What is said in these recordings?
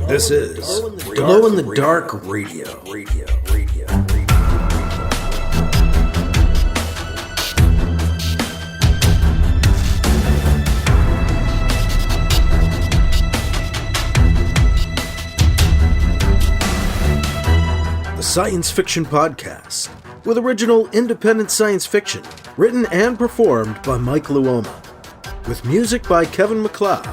This is Glow in the Dark Radio. The science fiction podcast, with original independent science fiction, written and performed by Mike Luoma, with music by Kevin MacLeod.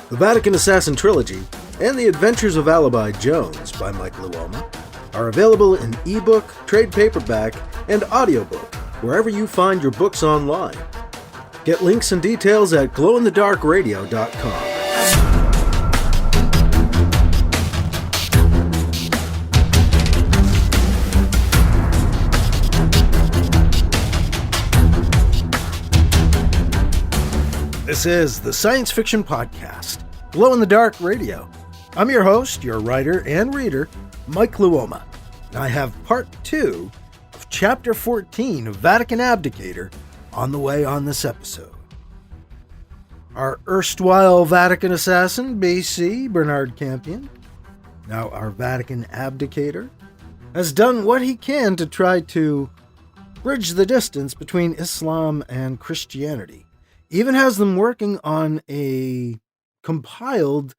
The Vatican Assassin Trilogy and The Adventures of Alibi Jones by Mike Luoma are available in ebook, trade paperback, and audiobook wherever you find your books online. Get links and details at glowinthedarkradio.com. This is the Science Fiction Podcast, Glow in the Dark Radio. I'm your host, your writer and reader, Mike Luoma. And I have part 2 of Chapter 14 of Vatican Abdicator on the way on this episode. Our erstwhile Vatican assassin, BC, Bernard Campion, now our Vatican Abdicator, has done what he can to try to bridge the distance between Islam and Christianity. Even has them working on a compiled,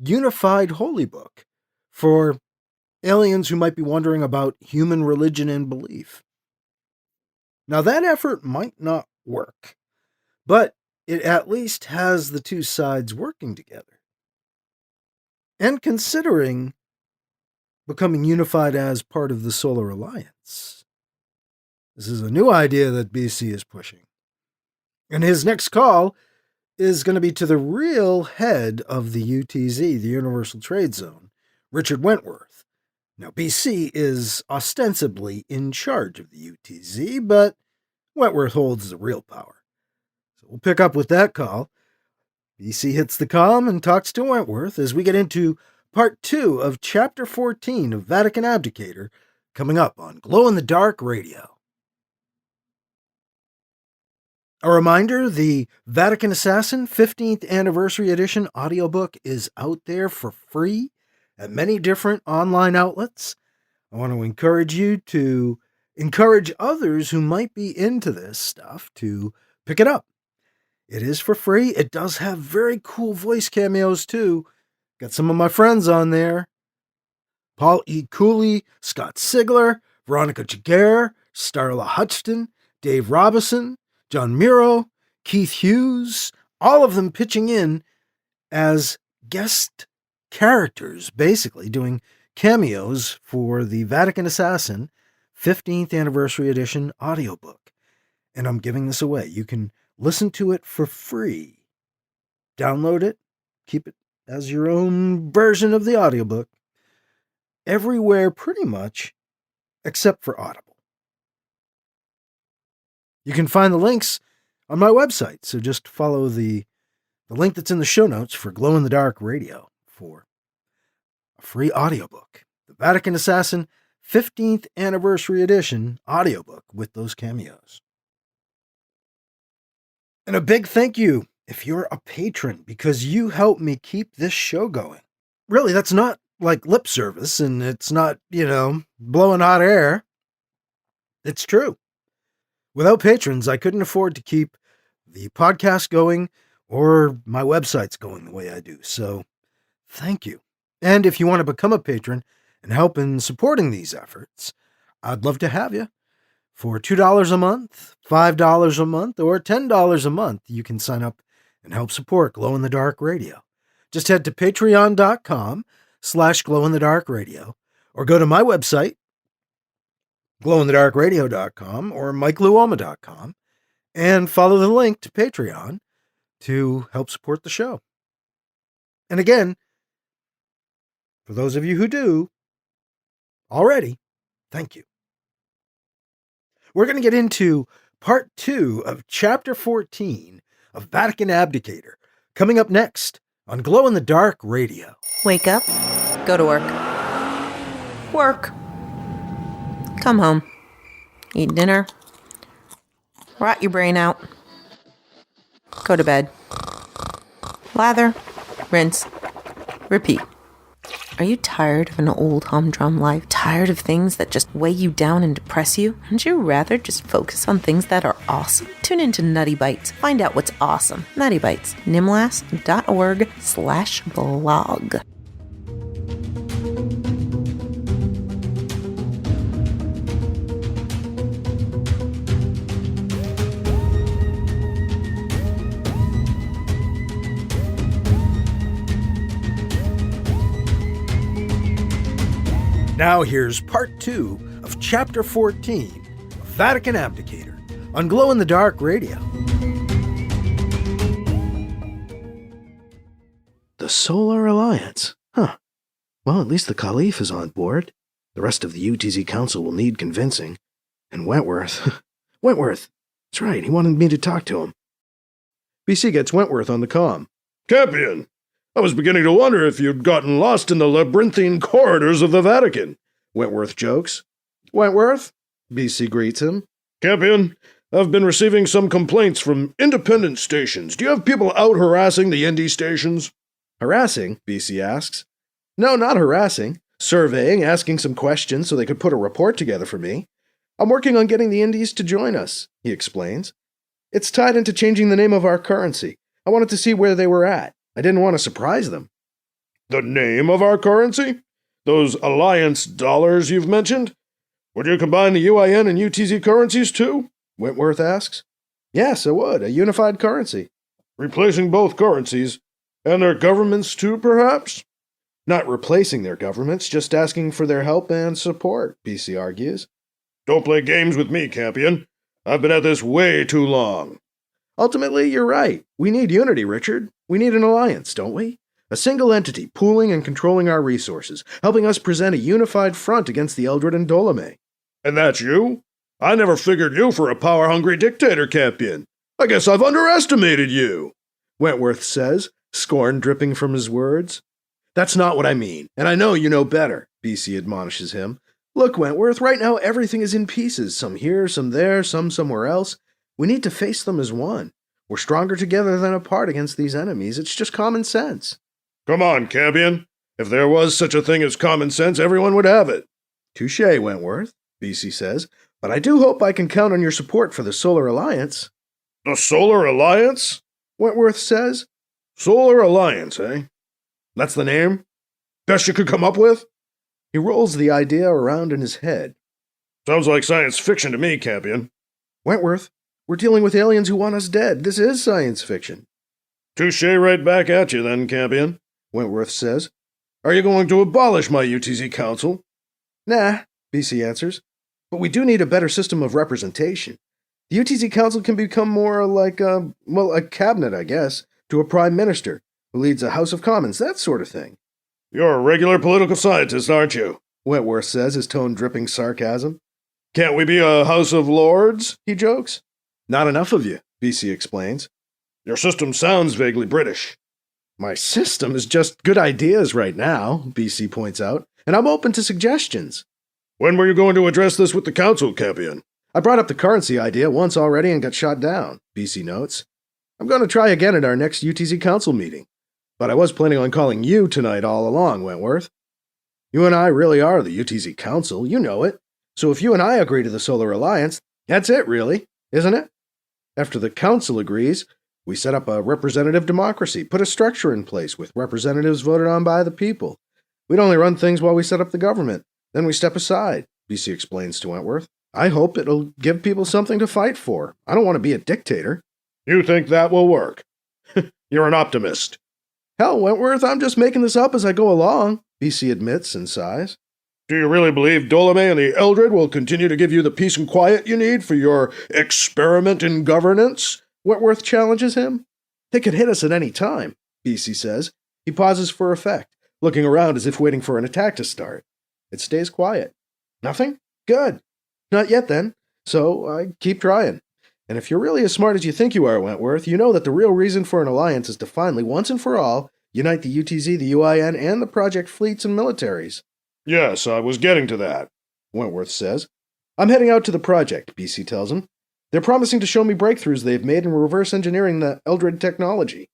unified holy book for aliens who might be wondering about human religion and belief. Now, that effort might not work, but it at least has the two sides working together. And considering becoming unified as part of the Solar Alliance, this is a new idea that BC is pushing. And his next call is going to be to the real head of the UTZ, the Universal Trade Zone, Richard Wentworth. Now, BC is ostensibly in charge of the UTZ, but Wentworth holds the real power. So we'll pick up with that call. BC hits the comm and talks to Wentworth as we get into part 2 of Chapter 14 of Vatican Abdicator, coming up on Glow in the Dark Radio. A reminder, the Vatican Assassin 15th Anniversary Edition audiobook is out there for free at many different online outlets. I want to encourage you to encourage others who might be into this stuff to pick it up. It is for free. It does have very cool voice cameos too. Got some of my friends on there. Paul E. Cooley, Scott Sigler, Veronica Jaguar, Starla Hutchton, Dave Robison, John Miro, Keith Hughes, all of them pitching in as guest characters, basically doing cameos for the Vatican Assassin 15th Anniversary Edition audiobook. And I'm giving this away. You can listen to it for free. Download it, keep it as your own version of the audiobook, everywhere pretty much, except for Audible. You can find the links on my website, so just follow the link that's in the show notes for Glow in the Dark Radio for a free audiobook. The Vatican Assassin 15th Anniversary Edition audiobook with those cameos. And a big thank you if you're a patron, because you help me keep this show going. Really, that's not like lip service, and it's not, blowing hot air. It's true. Without patrons, I couldn't afford to keep the podcast going or my websites going the way I do. So, thank you. And if you want to become a patron and help in supporting these efforts, I'd love to have you. For $2 a month, $5 a month, or $10 a month, you can sign up and help support Glow in the Dark Radio. Just head to patreon.com/glowinthedarkradio or go to my website, glowinthedarkradio.com or mikeluoma.com, and follow the link to Patreon to help support the show. And again, for those of you who do already, thank you. We're going to get into part 2 of Chapter 14 of Vatican Abdicator, coming up next on Glow in the Dark Radio. Wake up, go to work. Work. Come home, eat dinner, rot your brain out, go to bed, lather, rinse, repeat. Are you tired of an old humdrum life? Tired of things that just weigh you down and depress you? Wouldn't you rather just focus on things that are awesome? Tune into Nutty Bites. Find out what's awesome. Nutty Bites. nimlas.org/blog. Now here's part 2 of Chapter 14 of Vatican Abdicator on Glow-in-the-Dark Radio. The Solar Alliance. Huh. Well, at least the Caliph is on board. The rest of the UTZ Council will need convincing. And Wentworth. Wentworth! That's right, he wanted me to talk to him. BC gets Wentworth on the comm. Campion! I was beginning to wonder if you'd gotten lost in the labyrinthine corridors of the Vatican. Wentworth jokes. Wentworth? BC greets him. Campion, I've been receiving some complaints from independent stations. Do you have people out harassing the ND stations? Harassing? BC asks. No, not harassing. Surveying, asking some questions so they could put a report together for me. I'm working on getting the Indies to join us, he explains. It's tied into changing the name of our currency. I wanted to see where they were at. I didn't want to surprise them. The name of our currency? Those alliance dollars you've mentioned? Would you combine the UIN and UTZ currencies too? Wentworth asks. Yes, I would. A unified currency. Replacing both currencies? And their governments too, perhaps? Not replacing their governments, just asking for their help and support, BC argues. Don't play games with me, Campion. I've been at this way too long. Ultimately, you're right. We need unity, Richard. We need an alliance, don't we? A single entity pooling and controlling our resources, helping us present a unified front against the Eldred and Ptolemy. And that's you? I never figured you for a power-hungry dictator, Campion. I guess I've underestimated you, Wentworth says, scorn dripping from his words. That's not what I mean, and I know you know better, BC admonishes him. Look, Wentworth, right now everything is in pieces, some here, some there, some somewhere else. We need to face them as one. We're stronger together than apart against these enemies. It's just common sense. Come on, Campion. If there was such a thing as common sense, everyone would have it. Touché, Wentworth, BC says, but I do hope I can count on your support for the Solar Alliance. The Solar Alliance? Wentworth says. Solar Alliance, eh? That's the name? Best you could come up with? He rolls the idea around in his head. Sounds like science fiction to me, Campion. Wentworth, we're dealing with aliens who want us dead. This is science fiction. Touché right back at you then, Campion, Wentworth says. Are you going to abolish my UTZ Council? Nah, BC answers. But we do need a better system of representation. The UTZ Council can become more like a cabinet, I guess, to a prime minister who leads a House of Commons, that sort of thing. You're a regular political scientist, aren't you? Wentworth says, his tone dripping sarcasm. Can't we be a House of Lords? He jokes. Not enough of you, BC explains. Your system sounds vaguely British. My system is just good ideas right now, BC points out, and I'm open to suggestions. When were you going to address this with the Council, Campion? I brought up the currency idea once already and got shot down, BC notes. I'm going to try again at our next UTZ Council meeting. But I was planning on calling you tonight all along, Wentworth. You and I really are the UTZ Council, you know it. So if you and I agree to the Solar Alliance, that's it, really, isn't it? After the Council agrees, we set up a representative democracy, put a structure in place with representatives voted on by the people. We'd only run things while we set up the government. Then we step aside, BC explains to Wentworth. I hope it'll give people something to fight for. I don't want to be a dictator. You think that will work? You're an optimist. Hell, Wentworth, I'm just making this up as I go along, BC admits and sighs. Do you really believe Ptolemy and the Eldred will continue to give you the peace and quiet you need for your experiment in governance? Wentworth challenges him. They could hit us at any time, BC says. He pauses for effect, looking around as if waiting for an attack to start. It stays quiet. Nothing? Good. Not yet, then. So I keep trying. And if you're really as smart as you think you are, Wentworth, you know that the real reason for an alliance is to finally, once and for all, unite the UTZ, the UIN, and the project fleets and militaries. Yes, I was getting to that, Wentworth says. I'm heading out to the project, BC tells him. They're promising to show me breakthroughs they've made in reverse engineering the Eldred technology.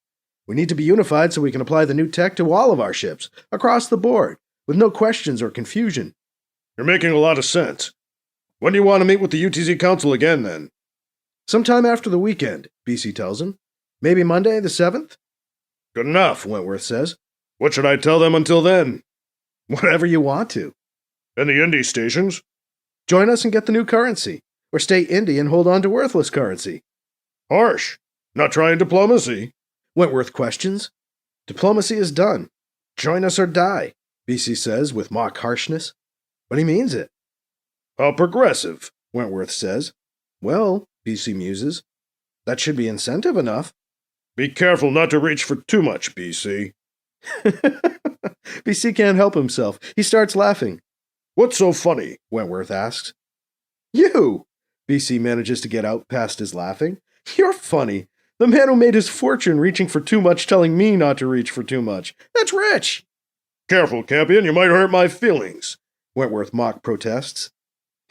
We need to be unified so we can apply the new tech to all of our ships, across the board, with no questions or confusion. You're making a lot of sense. When do you want to meet with the UTZ Council again, then? Sometime after the weekend, BC tells him. Maybe Monday the 7th? Good enough. Wentworth says. What should I tell them until then? Whatever you want to. And the indie stations? Join us and get the new currency. Or stay indie and hold on to worthless currency. Harsh. Not trying diplomacy. Wentworth questions. Diplomacy is done. Join us or die, BC says with mock harshness. But he means it. How progressive, Wentworth says. Well, BC muses, that should be incentive enough. Be careful not to reach for too much, BC. BC can't help himself. He starts laughing. What's so funny? Wentworth asks. You! BC manages to get out past his laughing. You're funny. The man who made his fortune reaching for too much telling me not to reach for too much. That's rich! Careful, Campion, you might hurt my feelings. Wentworth mock protests.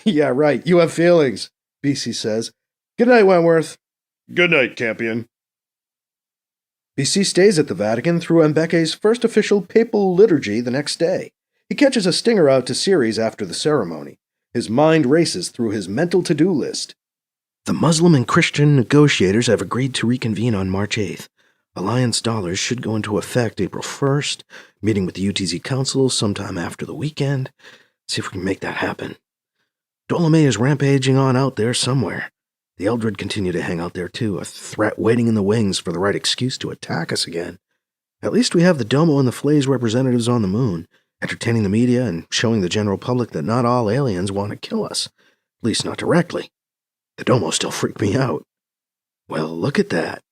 Yeah, right, you have feelings, BC says. Good night, Wentworth. Good night, Campion. BC stays at the Vatican through Mbeke's first official papal liturgy the next day. He catches a stinger out to Ceres after the ceremony. His mind races through his mental to-do list. The Muslim and Christian negotiators have agreed to reconvene on March 8th. Alliance dollars should go into effect April 1st, meeting with the UTZ Council sometime after the weekend. See if we can make that happen. Ptolemy is rampaging on out there somewhere. The Eldred continue to hang out there too, a threat waiting in the wings for the right excuse to attack us again. At least we have the Domo and the Flay's representatives on the moon, entertaining the media and showing the general public that not all aliens want to kill us, at least not directly. The Domo still freaked me out. Well, look at that.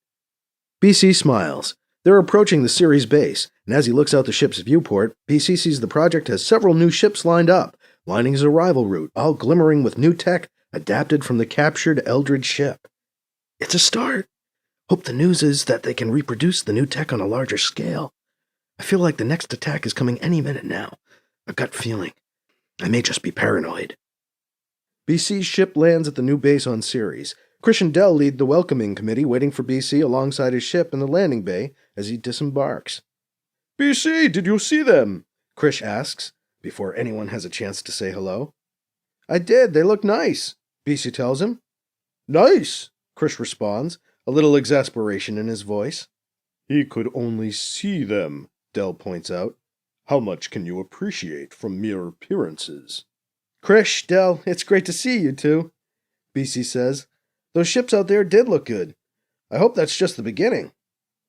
BC smiles. They're approaching the Ceres base, and as he looks out the ship's viewport, BC sees the project has several new ships lined up, lining his arrival route, all glimmering with new tech adapted from the captured Eldred ship. It's a start. Hope the news is that they can reproduce the new tech on a larger scale. I feel like the next attack is coming any minute now. A gut feeling. I may just be paranoid. BC's ship lands at the new base on Ceres. Krish and Dell lead the welcoming committee, waiting for BC alongside his ship in the landing bay as he disembarks. BC, did you see them? Krish asks, before anyone has a chance to say hello. I did. They look nice, BC tells him. Nice, Krish responds, a little exasperation in his voice. He could only see them, Dell points out. How much can you appreciate from mere appearances? Krish, Dell, it's great to see you two, BC says. Those ships out there did look good. I hope that's just the beginning.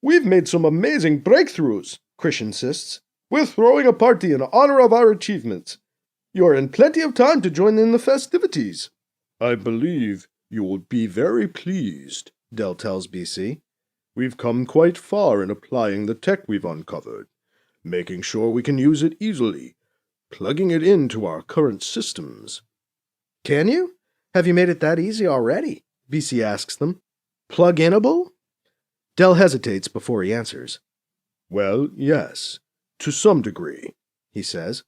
We've made some amazing breakthroughs, Krish insists. We're throwing a party in honor of our achievements. You're in plenty of time to join in the festivities. I believe you will be very pleased, Dell tells BC. We've come quite far in applying the tech we've uncovered, making sure we can use it easily, plugging it into our current systems. Can you? Have you made it that easy already? BC asks them. Plug-inable? Dell hesitates before he answers. Well, yes, to some degree, he says.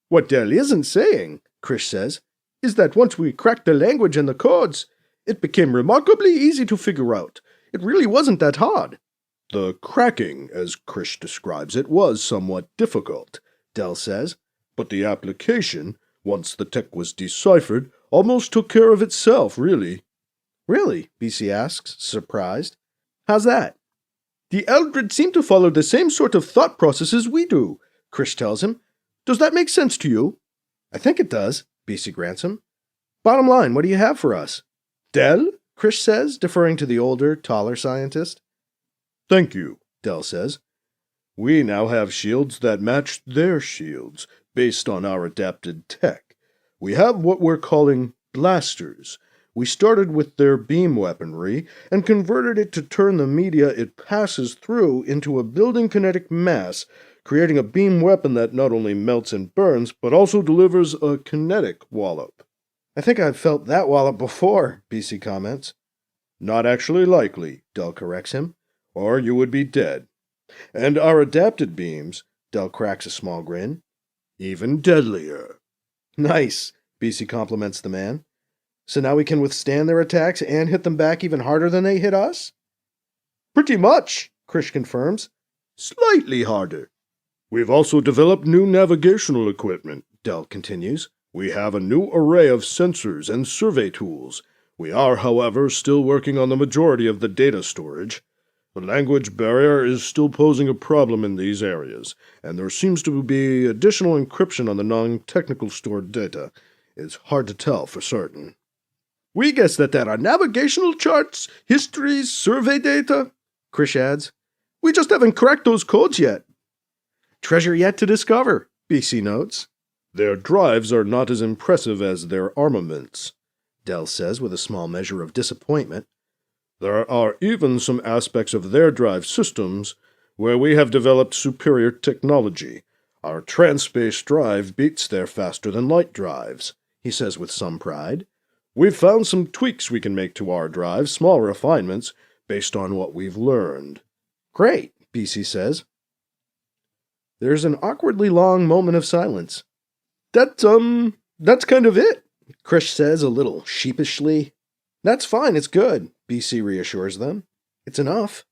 What Dell isn't saying, Krish says, is that once we cracked the language and the codes, it became remarkably easy to figure out. It really wasn't that hard. The cracking, as Krish describes it, was somewhat difficult, Dell says, but the application, once the tech was deciphered, almost took care of itself, really. Really? BC asks, surprised. How's that? The Eldred seem to follow the same sort of thought processes we do, Krish tells him. Does that make sense to you? I think it does, BC grants him. Bottom line, what do you have for us? Dell? Krish says, deferring to the older, taller scientist. Thank you, Dell says. We now have shields that match their shields, based on our adapted tech. We have what we're calling blasters. We started with their beam weaponry and converted it to turn the media it passes through into a building kinetic mass, creating a beam weapon that not only melts and burns, but also delivers a kinetic wallop. I think I've felt that wallop before, BC comments. Not actually likely, Dell corrects him, or you would be dead. And our adapted beams, Dell cracks a small grin, even deadlier. Nice, BC compliments the man. So now we can withstand their attacks and hit them back even harder than they hit us? Pretty much, Krish confirms. Slightly harder. We've also developed new navigational equipment, Dell continues. We have a new array of sensors and survey tools. We are, however, still working on the majority of the data storage. The language barrier is still posing a problem in these areas, and there seems to be additional encryption on the non-technical stored data. It's hard to tell for certain. We guess that there are navigational charts, histories, survey data, Krish adds. We just haven't cracked those codes yet. Treasure yet to discover, BC notes. Their drives are not as impressive as their armaments, Dell says with a small measure of disappointment. There are even some aspects of their drive systems where we have developed superior technology. Our trans-space drive beats their faster-than-light drives, he says with some pride. We've found some tweaks we can make to our drive, small refinements, based on what we've learned. Great, BC says. There's an awkwardly long moment of silence. That's kind of it, Krish says a little sheepishly. That's fine, it's good, BC reassures them. It's enough.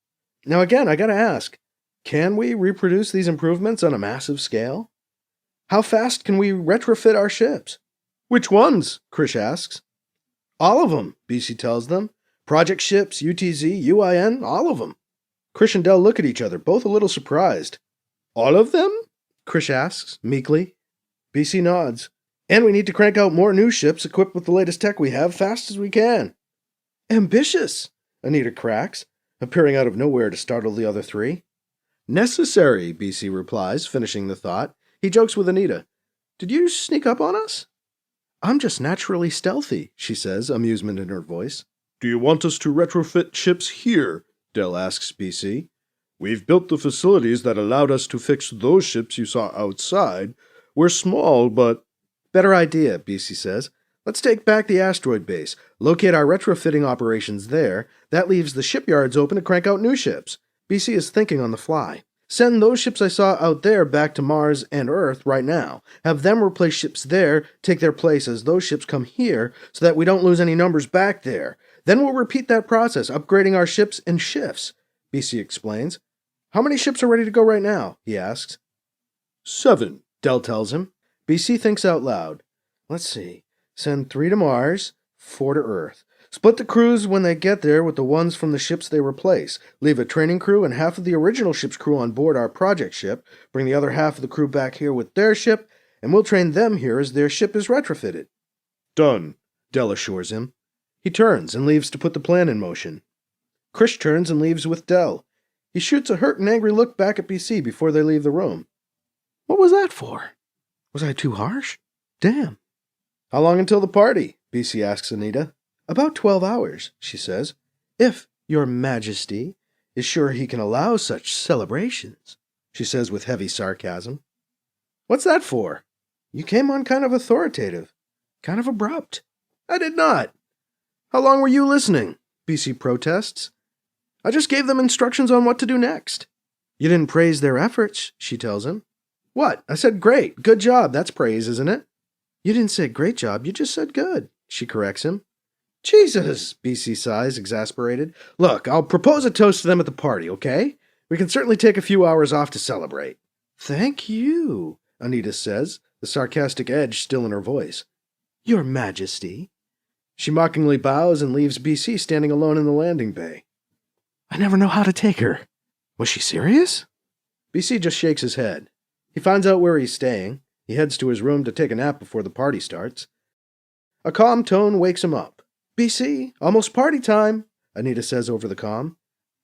Now again, I gotta ask, can we reproduce these improvements on a massive scale? How fast can we retrofit our ships? Which ones? Krish asks. All of them, BC tells them. Project ships, UTZ, UIN, all of them. Krish and Dell look at each other, both a little surprised. All of them? Krish asks, meekly. BC nods. And we need to crank out more new ships equipped with the latest tech we have fast as we can. Ambitious, Anita cracks, appearing out of nowhere to startle the other three. Necessary, BC replies, finishing the thought. He jokes with Anita. Did you sneak up on us? I'm just naturally stealthy, she says, amusement in her voice. Do you want us to retrofit ships here? Dell asks BC. We've built the facilities that allowed us to fix those ships you saw outside. We're small, but... Better idea, BC says. Let's take back the asteroid base, locate our retrofitting operations there. That leaves the shipyards open to crank out new ships. BC is thinking on the fly. Send those ships I saw out there back to Mars and Earth right now. Have them replace ships there, take their place as those ships come here, so that we don't lose any numbers back there. Then we'll repeat that process, upgrading our ships in shifts, BC explains. How many ships are ready to go right now? He asks. 7, Dell tells him. BC thinks out loud. Let's see. Send 3 to Mars, 4 to Earth. Split the crews when they get there with the ones from the ships they replace. Leave a training crew and half of the original ship's crew on board our project ship. Bring the other half of the crew back here with their ship, and we'll train them here as their ship is retrofitted. Done, Dell assures him. He turns and leaves to put the plan in motion. Krish turns and leaves with Dell. He shoots a hurt and angry look back at BC before they leave the room. What was that for? Was I too harsh? Damn. How long until the party? BC asks Anita. About 12 hours, she says. If your Majesty is sure he can allow such celebrations, she says with heavy sarcasm. What's that for? You came on kind of authoritative, kind of abrupt. I did not. How long were you listening? BC protests. I just gave them instructions on what to do next. You didn't praise their efforts, she tells him. What? I said great. Good job. That's praise, isn't it? You didn't say great job. You just said good, she corrects him. Jesus, BC sighs, exasperated. Look, I'll propose a toast to them at the party, okay? We can certainly take a few hours off to celebrate. Thank you, Anita says, the sarcastic edge still in her voice. Your Majesty. She mockingly bows and leaves BC standing alone in the landing bay. I never know how to take her. Was she serious? BC just shakes his head. He finds out where he's staying. He heads to his room to take a nap before the party starts. A calm tone wakes him up. BC, almost party time, Anita says over the comm.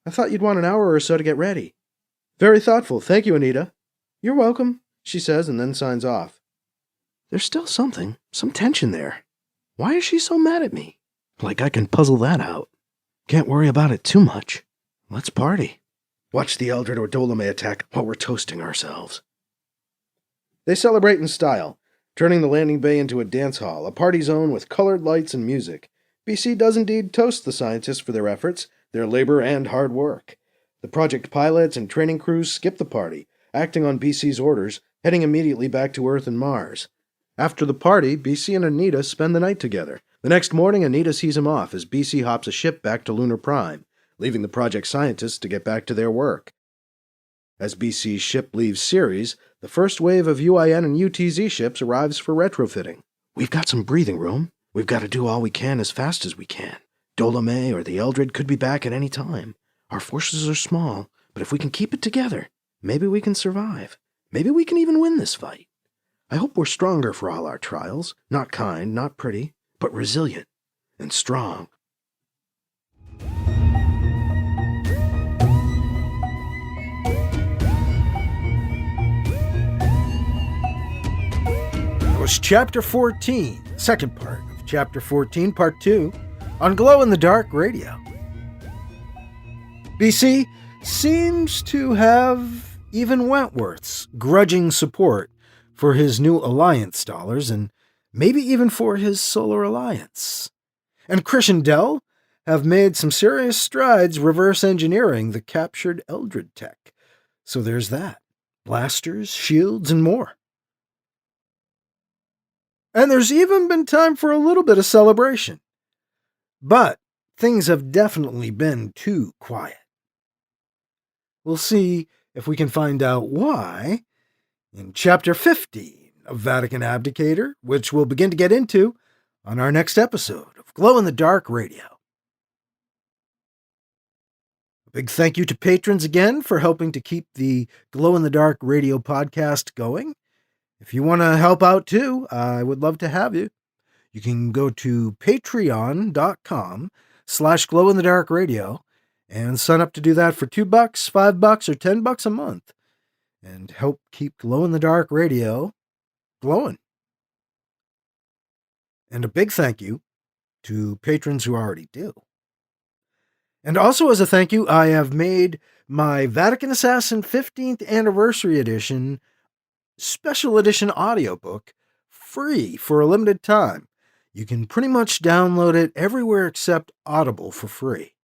I thought you'd want an hour or so to get ready. Very thoughtful. Thank you, Anita. You're welcome, she says and then signs off. There's still some tension there. Why is she so mad at me? Like I can puzzle that out. Can't worry about it too much. Let's party. Watch the Eldred or Dolome attack while we're toasting ourselves. They celebrate in style, turning the landing bay into a dance hall, a party zone with colored lights and music. BC does indeed toast the scientists for their efforts, their labor and hard work. The project pilots and training crews skip the party, acting on BC's orders, heading immediately back to Earth and Mars. After the party, BC and Anita spend the night together. The next morning, Anita sees him off as BC hops a ship back to Lunar Prime, leaving the project scientists to get back to their work. As BC's ship leaves Ceres, the first wave of UIN and UTZ ships arrives for retrofitting. We've got some breathing room. We've got to do all we can as fast as we can. Dolomé or the Eldred could be back at any time. Our forces are small, but if we can keep it together, maybe we can survive. Maybe we can even win this fight. I hope we're stronger for all our trials. Not kind, not pretty, but resilient and strong. That was Chapter 14, the second part of Chapter 14, Part 2, on Glow-in-the-Dark Radio. BC seems to have even Wentworth's grudging support for his new Alliance dollars, and maybe even for his Solar Alliance. And Krish and Dell have made some serious strides reverse engineering the captured Eldred tech. So there's that. Blasters, shields, and more. And there's even been time for a little bit of celebration. But things have definitely been too quiet. We'll see if we can find out why in Chapter 15 of Vatican Abdicator, which we'll begin to get into on our next episode of Glow-in-the-Dark Radio. A big thank you to patrons again for helping to keep the Glow-in-the-Dark Radio podcast going. If you want to help out too, I would love to have you. You can go to patreon.com/glowinthedarkradio and sign up to do that for $2, $5, or $10 a month and help keep Glow-in-the-Dark Radio glowing. And a big thank you to patrons who already do. And also as a thank you, I have made my Vatican Assassin 15th Anniversary Edition Special Edition audiobook free for a limited time. You can pretty much download it everywhere except Audible for free.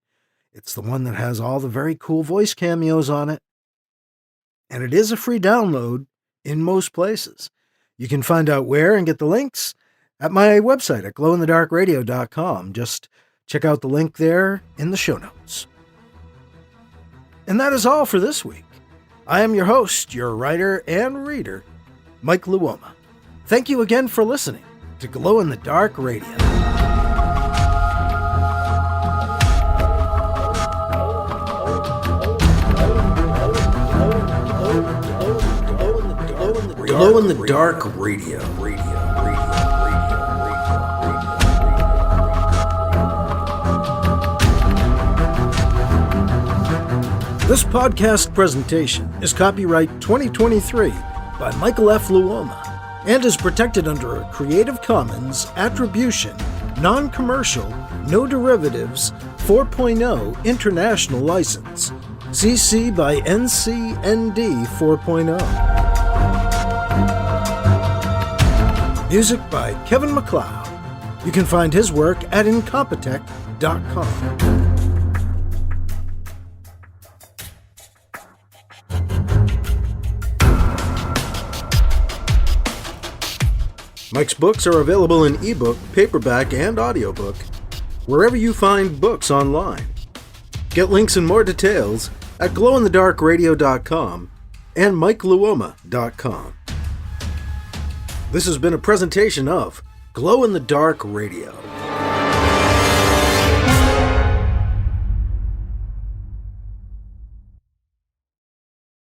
It's the one that has all the very cool voice cameos on it. And it is a free download in most places. You can find out where and get the links at my website at glowinthedarkradio.com. Just check out the link there in the show notes. And that is all for this week. I am your host, your writer and reader, Mike Luoma. Thank you again for listening to Glow-in-the-Dark Radio. Glow-in-the-Dark Radio. This podcast presentation is copyright 2023 by Michael F. Luoma and is protected under a Creative Commons Attribution, Non-Commercial, No Derivatives 4.0 International License, CC by NC-ND 4.0. Music by Kevin MacLeod. You can find his work at incompetech.com. Mike's books are available in ebook, paperback, and audiobook, wherever you find books online. Get links and more details at glowinthedarkradio.com and mikeluoma.com. This has been a presentation of Glow-in-the-Dark Radio.